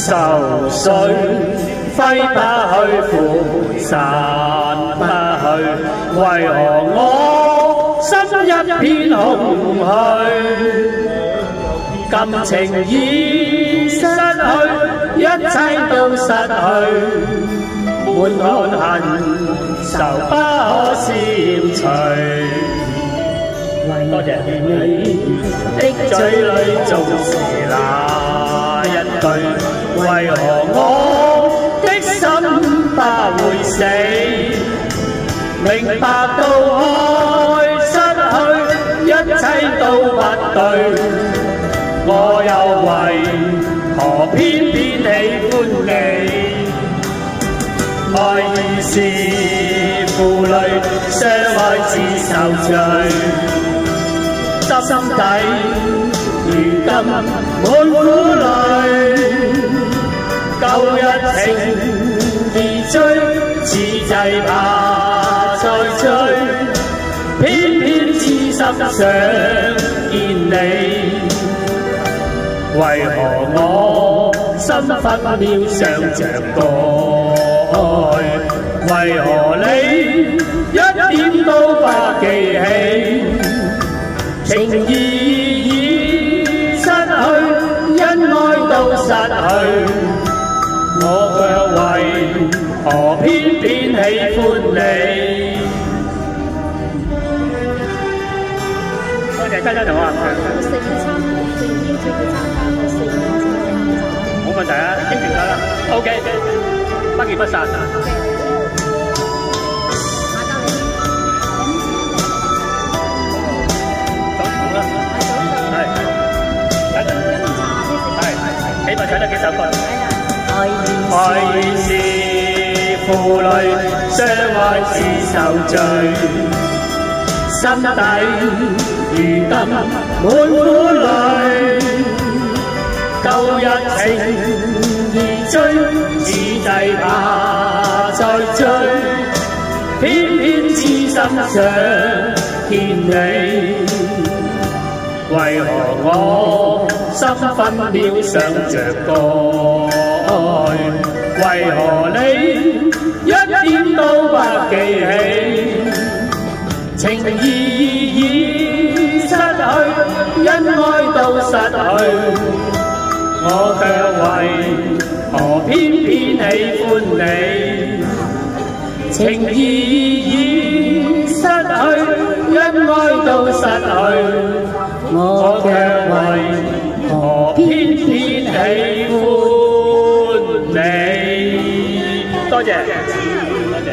愁緒揮不去，扶散不去，為何我心一片空虛？感情已失去，一切都失去，滿腔恨愁不可消除。多謝你的嘴裏總是那一句，為何我的心不會死？明白到愛失去，一切都不對，我又為何偏偏喜歡你？愛已是負累，相愛只受罪。心底如今滿苦淚，舊日情意追，此際怕再追，偏偏痴心想見你，為何我心分秒想着愛？為何你一點都不記起？情義已失去，恩愛都失去，我卻為何偏偏喜歡你？多謝嘉嘉同我冇問題啊，應承咗啦 ，OK， 不見不散。起碼唱得幾首歌。愛已是負累，相愛只受罪。心底如今滿苦淚，舊日情意追，此際怕再追，偏偏痴心想見你。為何我心分秒想着愛？為何你一點都不記起？情義已失去，恩愛都失去，我卻為何偏偏喜歡你？情義已失去，恩愛都失去，我卻為何偏偏喜歡你？多謝，多謝。